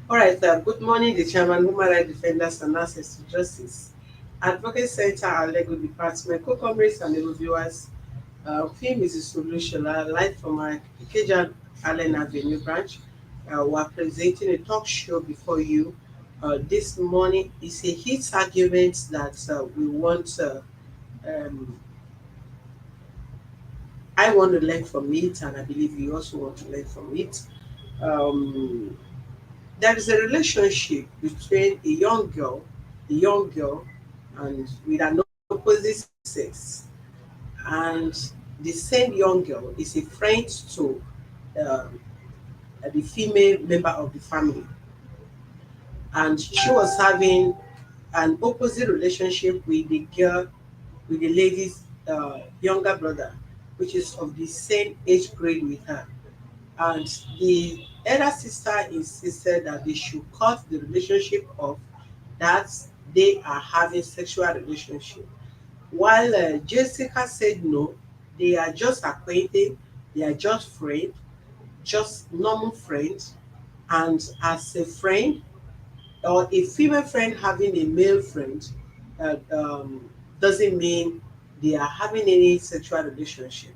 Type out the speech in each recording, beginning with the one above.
All right, good morning, the chairman, human rights defenders, and access to justice. Advocate Center, our legal department, co-comrades and the reviewers. Film is Swxual, live from our Ikeja Allen Avenue branch. We are presenting a talk show before you. This morning is a hit argument that we want. Um, I want to learn from it, and I believe you also want to learn from it. Um, there is a relationship between a young girl, and with an opposite sex, and the same young girl is a friend to um, the female member of the family, and she was having an opposite relationship with the girl, with the lady's younger brother, which is of the same age grade with her. And the elder sister insisted that they should cut the relationship off, that they are having sexual relationship. While Jessica said no, they are just acquainted, they are just friends, just normal friends. And as a friend, or a female friend having a male friend, doesn't mean they are having any sexual relationship.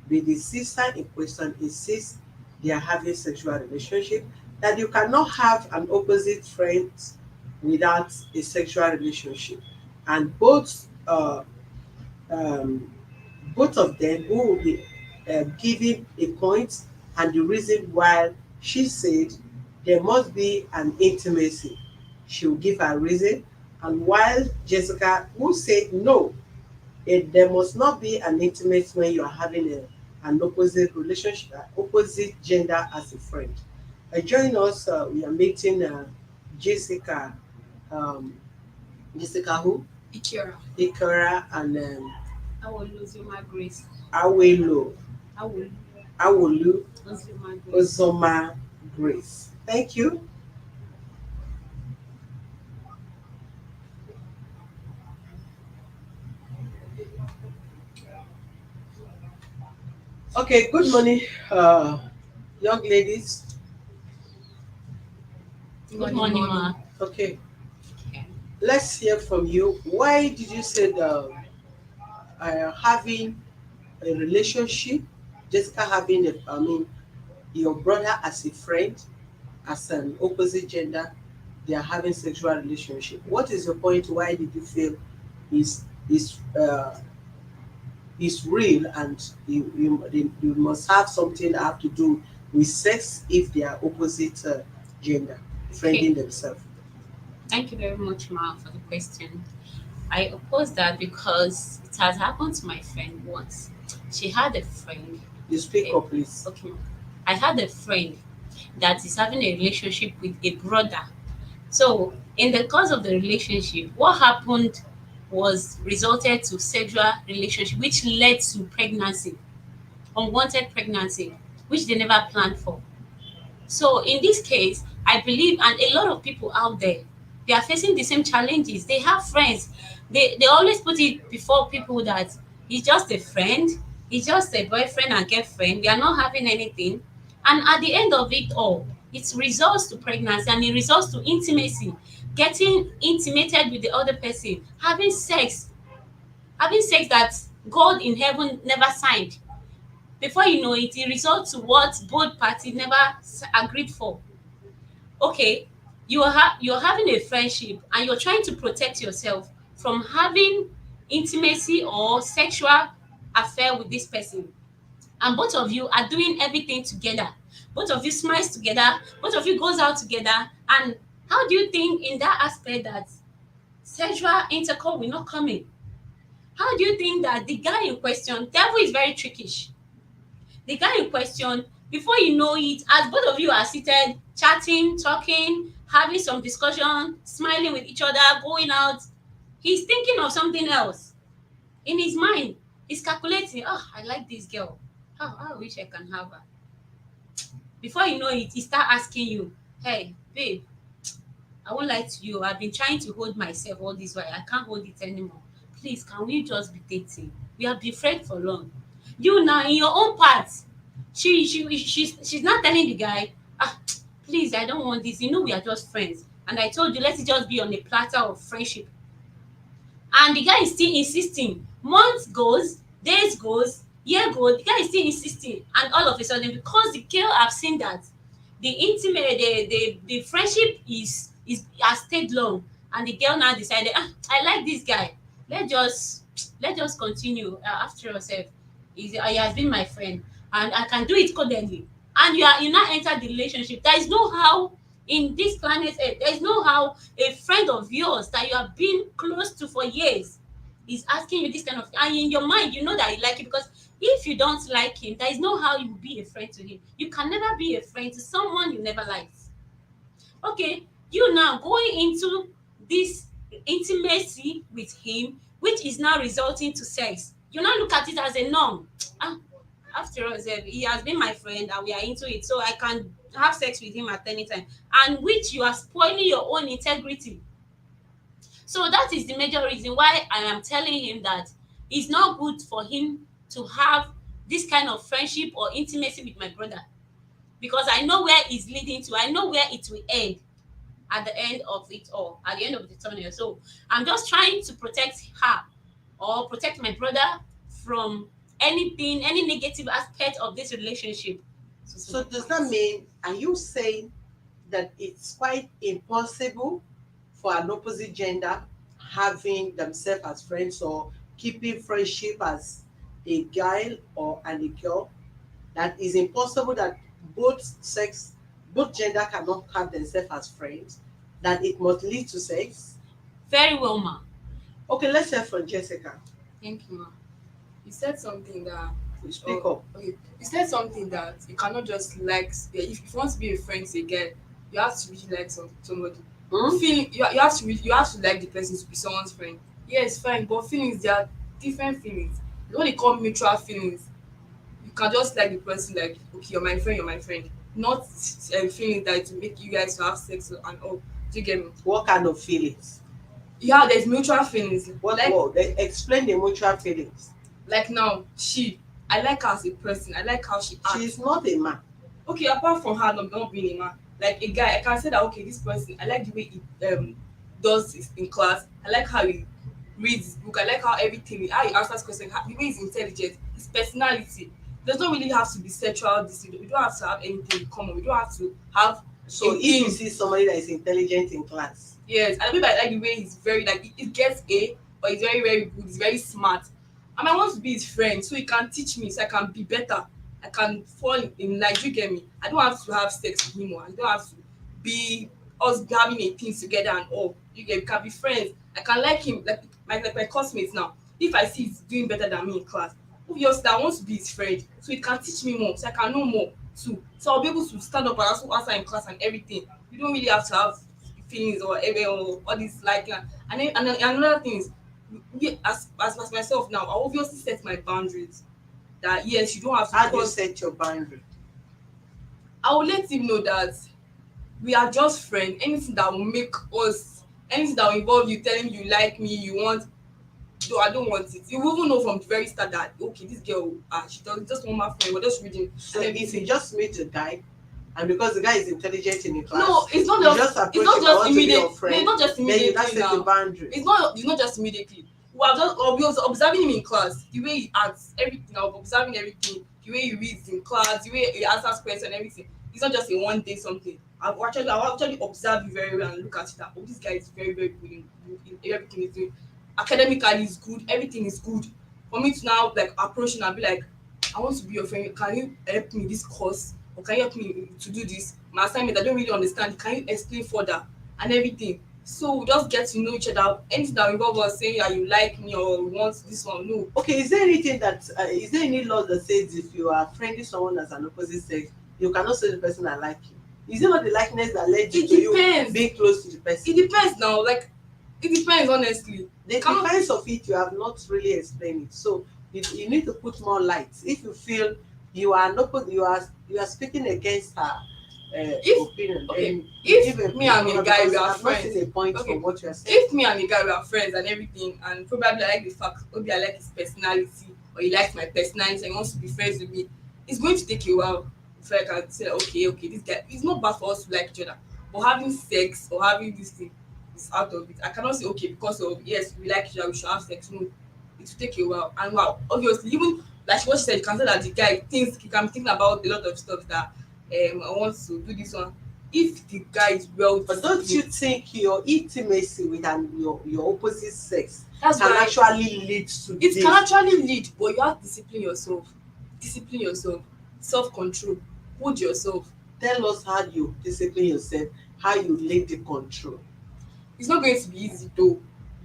But the sister in question insists they are having sexual relationship, that you cannot have an opposite friend without a sexual relationship. And um, both of them who will be giving a point, and the reason why she said there must be an intimacy. She will give her reason. And while Jessica, who said no, there must not be an intimacy when you are having an opposite relationship, opposite gender as a friend. Join us, we are meeting Jessica, um, Jessica who? Ikira. Ikara and I will lose you, my grace. Awelo. I will Awolu lose you, my grace. Ozoma Grace. Thank you. Okay, good morning, young ladies. Good morning, ma. Okay, Okay. let's hear from you. Why did you say the having a relationship, Jessica having your brother as a friend, as an opposite gender, they are having sexual relationship? What is your point? Why did you feel is is uh, is real, and you must have something that have to do with sex if they are opposite gender, Okay. friending themselves? Thank you very much, ma, for the question. I oppose that because it has happened to my friend once. She had a friend. You speak A, up, please. okay, ma. I had a friend that is having a relationship with a brother. So, in the course of the relationship, what happened was resulted to sexual relationship, which led to pregnancy, unwanted pregnancy, which they never planned for. So in this case, I believe, and a lot of people out there, they are facing the same challenges. They have friends. They always put it before people that he's just a friend, he's just a boyfriend and girlfriend. They are not having anything. And at the end of it all, it results to pregnancy and it results to intimacy, getting intimated with the other person, having sex that God in heaven never signed. Before you know it, it results to what both parties never agreed for. Okay, you're having a friendship and you're trying to protect yourself from having intimacy or sexual affair with this person, and both of you are doing everything together, both of you smiles together, both of you goes out together. And how do you think in that aspect that sexual intercourse will not come in? How do you think that the guy in question, devil is very trickish, the guy in question, before you know it, as both of you are seated chatting, talking, having some discussion, smiling with each other, going out, he's thinking of something else in his mind. He's calculating, oh, I like this girl, how I wish I can have her. Before you know it, he start asking you, hey babe, I won't lie to you, I've been trying to hold myself all this while, I can't hold it anymore, please can we just be dating, we have been friends for long. You now in your own part, she's not telling the guy, ah, please, I don't want this. You know we are just friends. And I told you, let it just be on a platter of friendship. And the guy is still insisting. Months goes, days goes, year goes, the guy is still insisting. And all of a sudden, because the girl have seen that the intimate, the friendship is has stayed long, and the girl now decided, ah, I like this guy. Let's just continue. After yourself, he has been my friend, and I can do it codedly. And you now enter the relationship. There is no how in this planet Earth. There is no how a friend of yours that you have been close to for years is asking you this kind of, and in your mind you know that you like him, because if you don't like him, there is no how you will be a friend to him. You can never be a friend to someone you never liked. Okay, you now going into this intimacy with him, which is now resulting to sex. You now look at it as a norm. Ah, after all, sef, he has been my friend and we are into it, so I can have sex with him at any time, and which you are spoiling your own integrity. So that is the major reason why I am telling him that it's not good for him to have this kind of friendship or intimacy with my brother, because I know where it's leading to. I know where it will end at the end of it all, at the end of the tunnel. So I'm just trying to protect her or protect my brother from anything, any negative aspect of this relationship. So does that mean, are you saying that it's quite impossible for an opposite gender having themselves as friends or keeping friendship as a guy or and a girl? That is impossible, that both sex, both gender cannot have themselves as friends, that it must lead to sex? Very well, ma. Okay, let's hear from Jessica. Thank you, ma. You said something that You speak up. okay. You said something that you cannot just like. Yeah, if you want to be a friend to a girl, you have to really like somebody. Hmm? Feeling you have to you have to like the person to be someone's friend. Yes, fine, but feelings, there are different feelings. What they call mutual feelings. You can just like the person, like, okay, you're my friend, you're my friend. Not feelings that to make you guys to have sex and all. Do you get me? What kind of feelings? Yeah, there's mutual feelings. Explain the mutual feelings. Like now, I like her as a person. I like how she acts. She is not a man. Okay, apart from her not being a man, like a guy, I can say that, okay, this person, I like the way he does this in class. I like how he reads his book. I like how everything, how he answers questions, the way he's intelligent, his personality. There's not really have to be sexual. We don't have to have anything in common. We don't have to have. So if you see somebody that is intelligent in class, Yes, and maybe I like the way he's very, like, he gets A, but he's very, very good, he's very smart. And I want to be his friend so he can teach me, so I can be better. I can fall in line. You get me? I don't have to have sex with him, or I don't have to be us having a thing together and all. You get, we can be friends. I can like him, like my classmates now. If I see he's doing better than me in class, obviously I want to be his friend so he can teach me more, so I can know more too. So I'll be able to stand up and also answer in class and everything. You don't really have to have feelings or all this liking. And then another thing is, as myself now, I obviously set my boundaries. That yes, you don't have to. how do you set your boundary? I will let him know that we are just friends. Anything that will make us, anything that will involve you telling me you like me, you want, no, I don't want it. You will even know from the very start that, okay, this girl, she doesn't just want my friend. We're just reading. So if you just meet a guy, and because the guy is intelligent in the class, No, it's not you just. approach It's not him, I just want to be immediate. your No, friend, it's not just then you immediately not set now. a boundary. It's not just immediately. We was observing him in class, the way he acts, everything. I was observing everything, the way he reads in class, the way he answers questions and everything. It's not just a one day something. I will actually observe you very well and look at it that, oh, this guy is very, very good in everything he's doing. Academically is good, everything is good. For me to now like approach him and be like, I want to be your friend. Can you help me this course? Or can you help me to do this? My assignment, I don't really understand. Can you explain further? And everything. So we just get to know each other. Anything that involves us saying that you like me or you want this one, no. Okay, is there anything that is there any law that says if you are friendly someone as an opposite sex, you cannot say the person I like you? Is it not the likeness that led you It to you depends. being close to the person? It depends now. Like, it depends, honestly. The defense of it, you have not really explained it. So you need to put more light. If you feel you are not, you are speaking against her opinion. Okay, then if give me and a guy we because are I've not friends. seen a point Okay, for what you are saying. if me and a guy we are friends and everything, and probably I like the fact, maybe I like his personality, or he likes my personality and he wants to be friends with me, it's going to take a while before I can say, okay, okay, this guy, it's not bad for us to like each other, but having sex or having this thing is out of it. I cannot say, okay, because of, yes, we like each other, we should have sex. No, it will take a while. And wow, obviously, even like what she said, you can tell that the guy thinks, he can be thinking about a lot of stuff that I want to do this one. If the guy is well But don't you disciplined, think your intimacy with your opposite sex that's can why actually lead to it this? can actually lead, but you have to discipline yourself. Discipline yourself, self-control, hold yourself. Tell us how you discipline yourself, how you lay the control. It's not going to be easy though,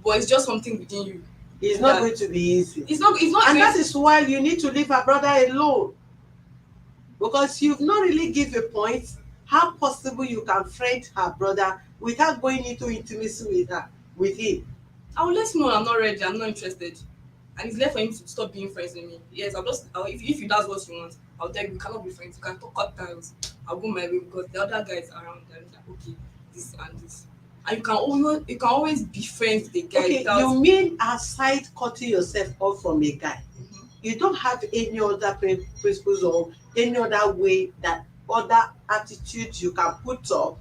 but it's just something within you It's not that going to be easy. it's not And going that to, is why you need to leave her brother alone. Because you've not really give a point how possible you can friend her brother without going into intimacy with him. I will let you know I'm not ready, I'm not interested. And it's left for him to stop being friends with me. Yes, if you that's what you want, I'll tell you we cannot be friends. You can talk cut times. I'll go my way because the other guys around and like, okay, this and this. And you can always be friends with the guy Okay, without. you mean aside cutting yourself off from a guy, Mhm. you don't have any other principles or any other way that other attitudes you can put up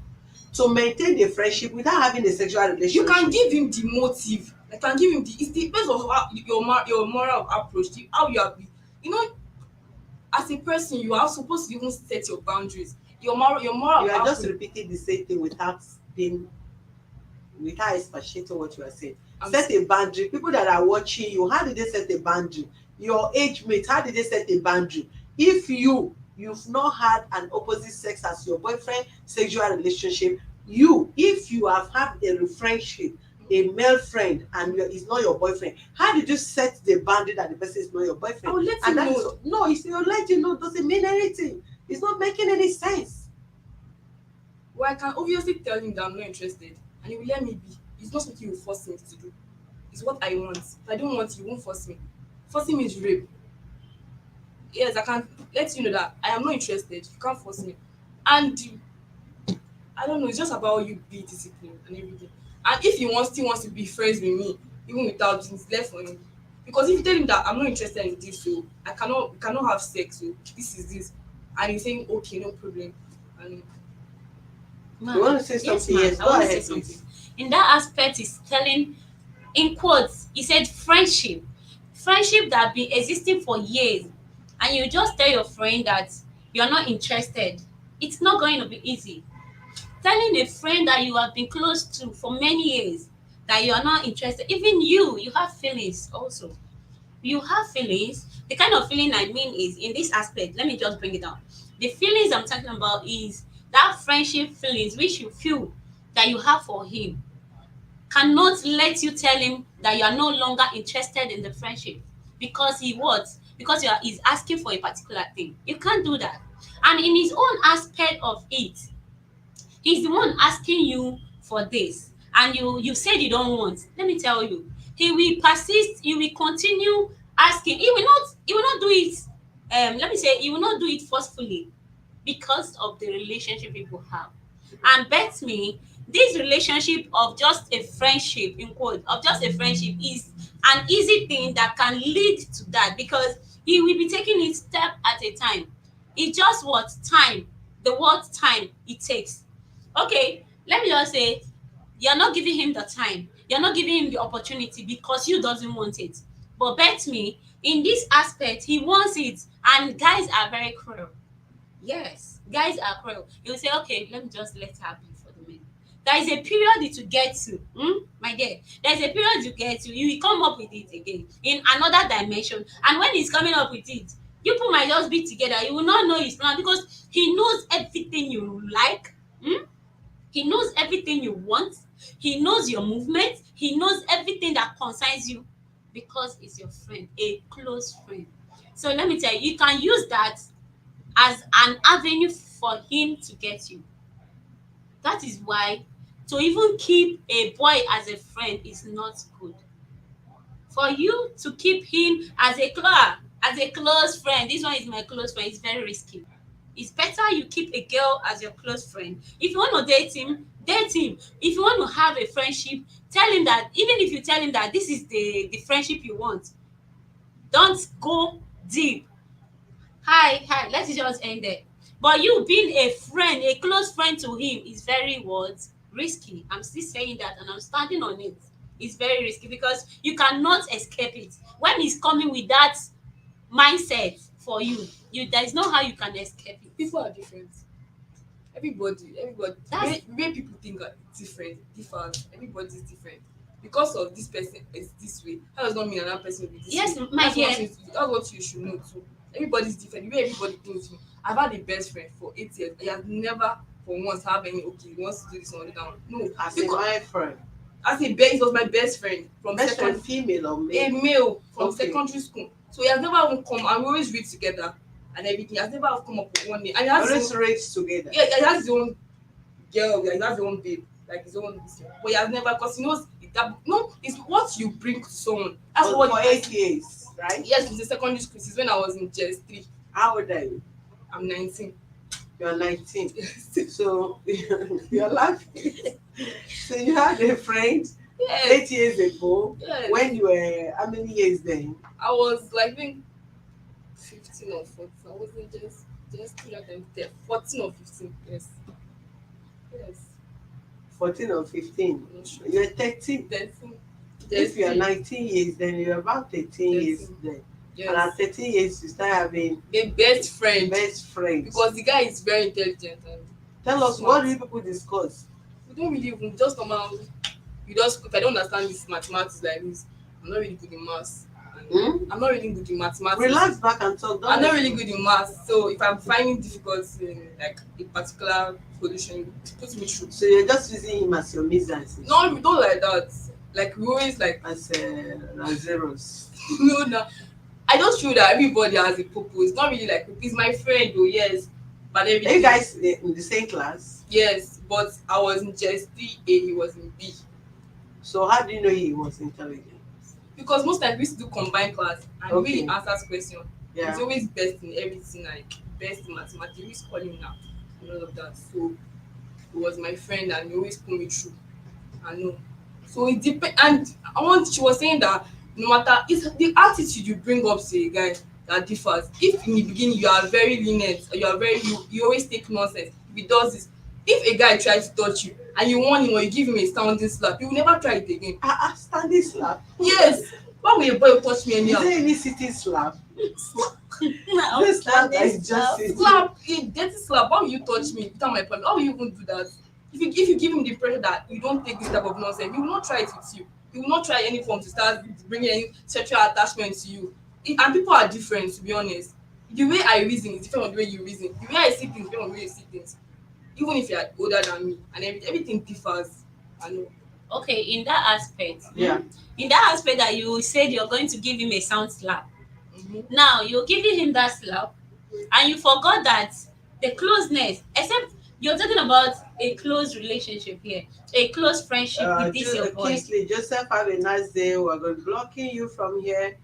to maintain a friendship without having a sexual You relationship? can give him the motive. I can give him the. It's depends on how your moral approach, how you are. You know, as a person, you are supposed to even set your boundaries. Your moral You are just approach. repeating the same thing being without expatiating what you are saying. I'm Set a boundary. People that are watching you, how did they set a boundary? Your age mate, how did they set a boundary? If you've not had an opposite sex as your boyfriend sexual relationship, if you have had a friendship, a male friend, and is not your boyfriend, how did you set the boundary that the person is not your I boyfriend? will let And him that is know. no, it's you let you know doesn't mean anything. It's not making any sense. Well, I can obviously tell him that I'm not interested, and he will let me be. It's not something you force me to do. It's what I want. If I don't want, you won't force me. Forcing me is rape. Yes, I can let you know that I am not interested. You can't force me. And I don't know. It's just about you be disciplined and everything. And if still wants to be friends with me, even without this, it's left for him. Because if you tell him that I'm not interested in this, so we cannot have sex, so this is this, and he's saying okay, no problem, and You Man, want to say yes, something? man. Yes, I go want to say ahead, something. please. In that aspect, is telling in quotes, he said friendship. Friendship that been existing for years, and you just tell your friend that you're not interested. It's not going to be easy. Telling a friend that you have been close to for many years that you are not interested, even you have feelings also. You have feelings. The kind of feeling I mean is in this aspect, let me just bring it down. The feelings I'm talking about is that friendship feelings which you feel that you have for him cannot let you tell him that you are no longer interested in the friendship because he what? Because he's asking for a particular thing. You can't do that. And in his own aspect of it, he's the one asking you for this, and you said you don't want. Let me tell you, he will persist, he will continue asking. He will not do it, let me say he will not do it forcefully because of the relationship people have. And bet me, this relationship of just a friendship, in quote, of just a friendship is an easy thing that can lead to that because he will be taking it step at a time. It's just what time, the word time it takes. Okay, let me just say, you're not giving him the time, you're not giving him the opportunity because you doesn't want it. But bet me, in this aspect, he wants it, and guys are very cruel. Yes, guys are cruel. You say, okay, let me just let her be for the minute. There is a period to get to, my dear. There is a period to get to. You will come up with it again in another dimension. And when he's coming up with it, you people might just be together. You will not know his plan because he knows everything you like. He knows everything you want. He knows your movement. He knows everything that concerns you because he's your friend, a close friend. So let me tell you, you can use that as an avenue for him to get you. That is why to even keep a boy as a friend is not good. For you to keep him as a close friend, this one is my close friend, it's very risky. It's better you keep a girl as your close friend. If you want to date him, date him. If you want to have a friendship, tell him that. Even if you tell him that this is the friendship you want, don't go deep. Hi, let's just end there. But you being a friend, a close friend to him is very what? Risky. I'm still saying that and I'm standing on it. It's very risky because you cannot escape it. When he's coming with that mindset for you, there is no how you can escape it. People are different. Everybody, That's way people think are different, differs. Everybody is different. Because of this person is this way, that does not mean another person will be this yes, way. my dear. That's what you should know too. Everybody's different. The way everybody thinks me. I've had a best friend for 8 years. He has never for once have any okay, he wants to do this one, do that one. No. As a Because my friend. as a best, he was my best friend from Best friend, second female or a male? male from Okay. secondary school. So he has never even come and we always read together and everything. He has never come up with one day. And he has his Always own, raised together. yeah, he has his own girl, yeah, he has his own babe, like his own this thing. But he has never because he knows that no, it's what you bring to someone. That's For, what for he 8 years, right? yes, it's the secondary school. Since when I was in JS3. How old are you? I'm 19. You're 19. So you're laughing. So you had a friend Yes, 8 years ago. yes. When you were how many years then? I was like I think 15 or 14. I wasn't just 14 or 15. Yes. Yes. 14 or 15. I'm not sure. You're 13. 13. If you're JS3. 19 years, then you're about 13 years 13. then. And at Yes. 13 years, you start having A best friend. best friends. Because the guy is very intelligent and Tell us, smart. what do you people discuss? We don't really even just normal. You just if I don't understand this mathematics like this, I'm not really good in maths. And Hmm? I'm not really good in mathematics. Relax back and talk. Don't I'm not let- really good in maths, so if I'm finding difficulty in like a particular solution, it puts me through. So you're just using him as your mizans. No, we don't like that. Like we always like As zeros. no, no. I just feel that everybody has a purpose. Not really like he's my friend, oh yes, but Are you everything. guys in the same class? Yes, but I was in just 3A, he was in B. So how do you know he was intelligent? Because most times we used to do combined class and the way he Okay. answers question, Yeah. he's always best in everything, like best in mathematics. We used to call him now and all of that. So he was my friend and he always put me through. I know. So it depends. And she was saying that no matter it's the attitude you bring up to a guy that differs. If in the beginning you are very lenient, or you always take nonsense. If he does this, if a guy tries to touch you and you warn him or you give him a sounding slap, he will never try it again. Standing slap. Yes. Why will a boy touch me Is anyhow? there any sitting slap? No, This slap that is this just stuff. sitting. Slap, a dirty slap. Why will you touch me without my permission? How will you even do that? If you give him the impression that you don't take this type of nonsense, he will not try it with you. He will not try any form to start bringing any sexual attachment to you. And people are different, to be honest. The way I reason is different from the way you reason. The way I see things is different from the way you see things. Even if you are older than me, and everything differs. I know. Okay, in that aspect. Yeah. In that aspect that you said you're going to give him a sound slap. Mm-hmm. Now you're giving him that slap, and you forgot that the closeness, except you're talking about a close relationship here, a close friendship with this your boy. Kingsley, Joseph, have a nice day. We're going to be blocking you from here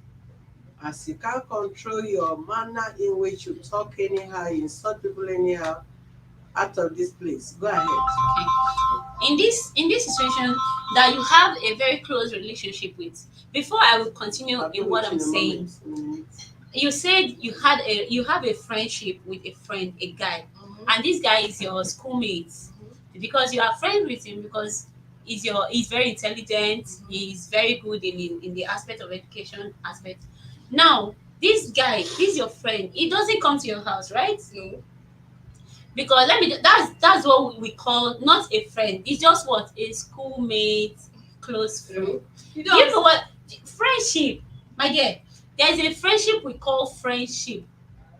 as you can't control your manner in which you talk anyhow, you insult people anyhow. Out of this place. Go ahead. Okay. In this situation that you have a very close relationship with, before I will continue I'll be in what with I'm you in a saying, moment. you said you have a friendship with a friend, a guy, and this guy is your schoolmate because you are friends with him because he's very intelligent, he's very good in the aspect of education aspect. Now this guy, this your friend, he doesn't come to your house, right? No. Because that's what we call not a friend, it's just what a schoolmate, close friend. No. You Do you know don't. what friendship, my dear? There's a friendship we call friendship.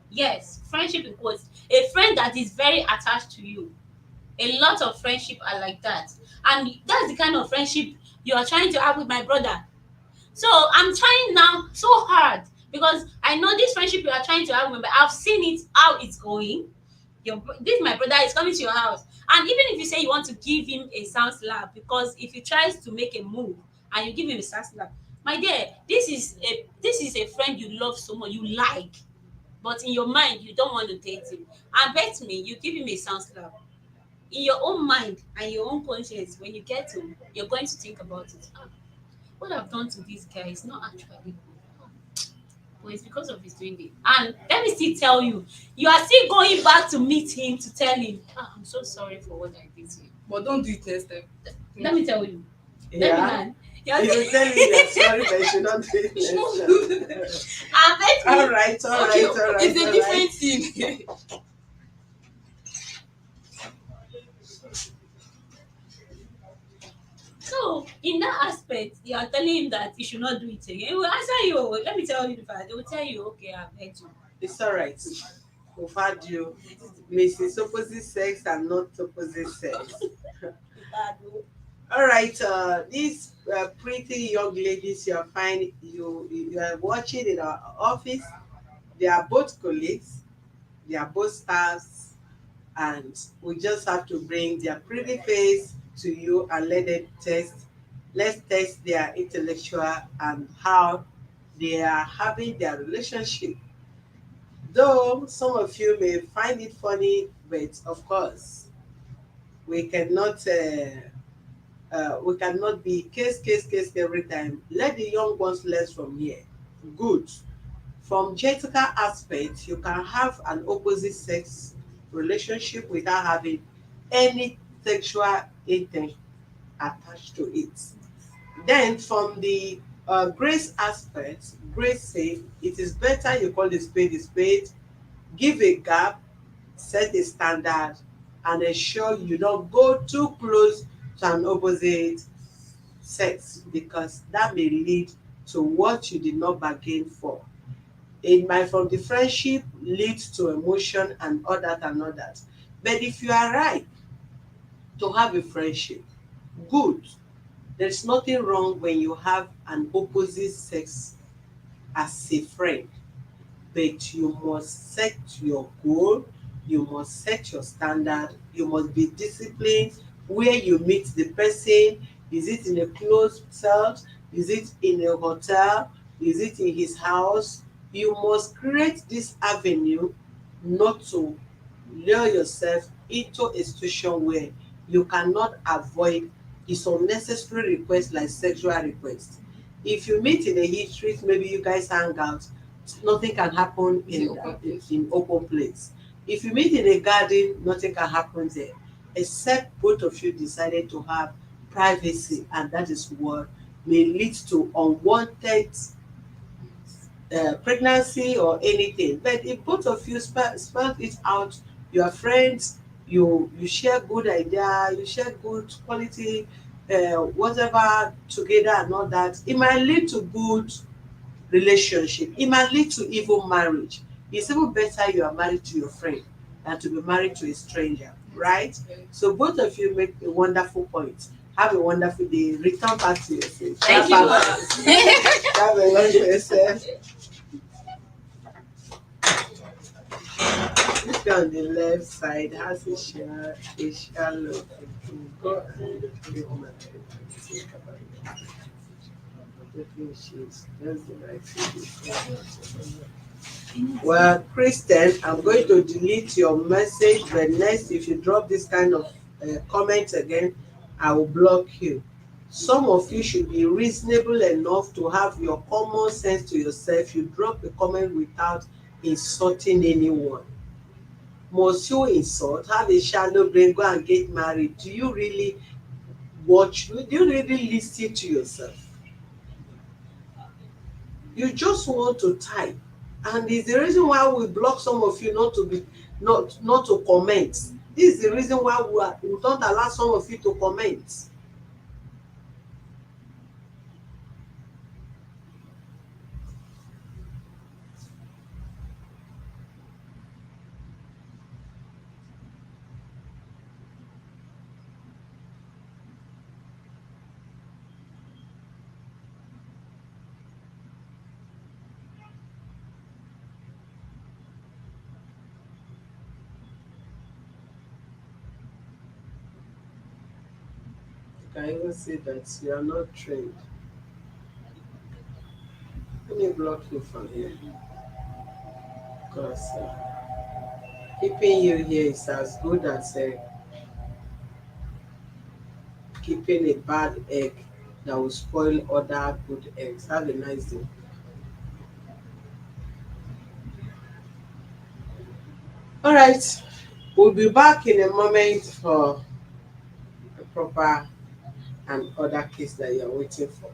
Yes, friendship in quotes. A friend that is very attached to you. A lot of friendship are like that, and that's the kind of friendship you are trying to have with my brother. So I'm trying now so hard because I know this friendship you are trying to have with me. I've seen it how it's going. This my brother is coming to your house, and even if you say you want to give him a sound slap, because if he tries to make a move and you give him a sound slap, my dear, this is a friend you love so much, you like, but in your mind you don't want to date him. And bet me, you give him a sound slap, in your own mind and your own conscience, when you get home, you're going to think about it. What I've done to this guy is not actually good. but it's because of his doing it. And let me still tell you, you are still going back to meet him to tell him, ah, I'm so sorry for what I did to you. But don't do it next time. Let me tell you. Let me Yeah. learn. You're You will tell him you're sorry, but you should not do it You should not next do time. that. I bet All me. right, all Okay, right, all right, it's a all different right. thing. So in that aspect, you are telling him that you should not do it again. He will answer you. Let me tell you the fact. They will tell you, okay, I've heard you. It's all right. We've had you, Mrs. Opposite sex and not opposite sex. All right, these pretty young ladies you are finding, you are watching in our office. They are both colleagues. They are both stars, and we just have to bring their pretty face to you and let them test. Let's test their intellectual and how they are having their relationship. Though some of you may find it funny, but of course we cannot be case every time. Let the young ones learn from here. Good. From genetical aspect, you can have an opposite sex relationship without having any sexual intent attached to it. Then from the grace aspect, grace say it is better you call a spade, give a gap, set a standard, and ensure you don't go too close to an opposite sex, because that may lead to what you did not bargain for. It might from the friendship lead to emotion and all that and all that. But if you are right to have a friendship, good. There's nothing wrong when you have an opposite sex as a friend, but you must set your goal, you must set your standard, you must be disciplined where you meet the person. Is it in a closed cell? Is it in a hotel? Is it in his house? You must create this avenue not to lure yourself into a situation where you cannot avoid his unnecessary request like sexual request. If you meet in a heat street, maybe you guys hang out, nothing can happen It's an open place. in open place. If you meet in a garden, nothing can happen there, except both of you decided to have privacy, and that is what may lead to unwanted pregnancy or anything. But if both of you spell it out, you are friends, you share good idea, you share good quality, whatever together and all that, it might lead to good relationship. It might lead to even marriage. It's even better you are married to your friend than to be married to a stranger, right? So both of you make a wonderful point. Have a wonderful day. Return back to yourself. Thank you, ma. Have a wonderful yourself. This guy on the left side has a shallow. Go and get my think about it. Definitely she's that's the right thing. Well, Kristen, I'm going to delete your message, but next, if you drop this kind of comment again, I will block you. Some of you should be reasonable enough to have your common sense to yourself. You drop a comment without insulting anyone. Must you insult? Have a shallow brain, go and get married. Do you really watch? Do you really listen to yourself? You just want to type, and it's the reason why we block some of you not to comment. This is the reason why we don't allow some of you to comment. You can even say that you are not trained. Let me block you from here, because keeping you here is as good as keeping a bad egg that will spoil other good eggs. Have a nice day. All right, we'll be back in a moment for a proper and other case that you're waiting for.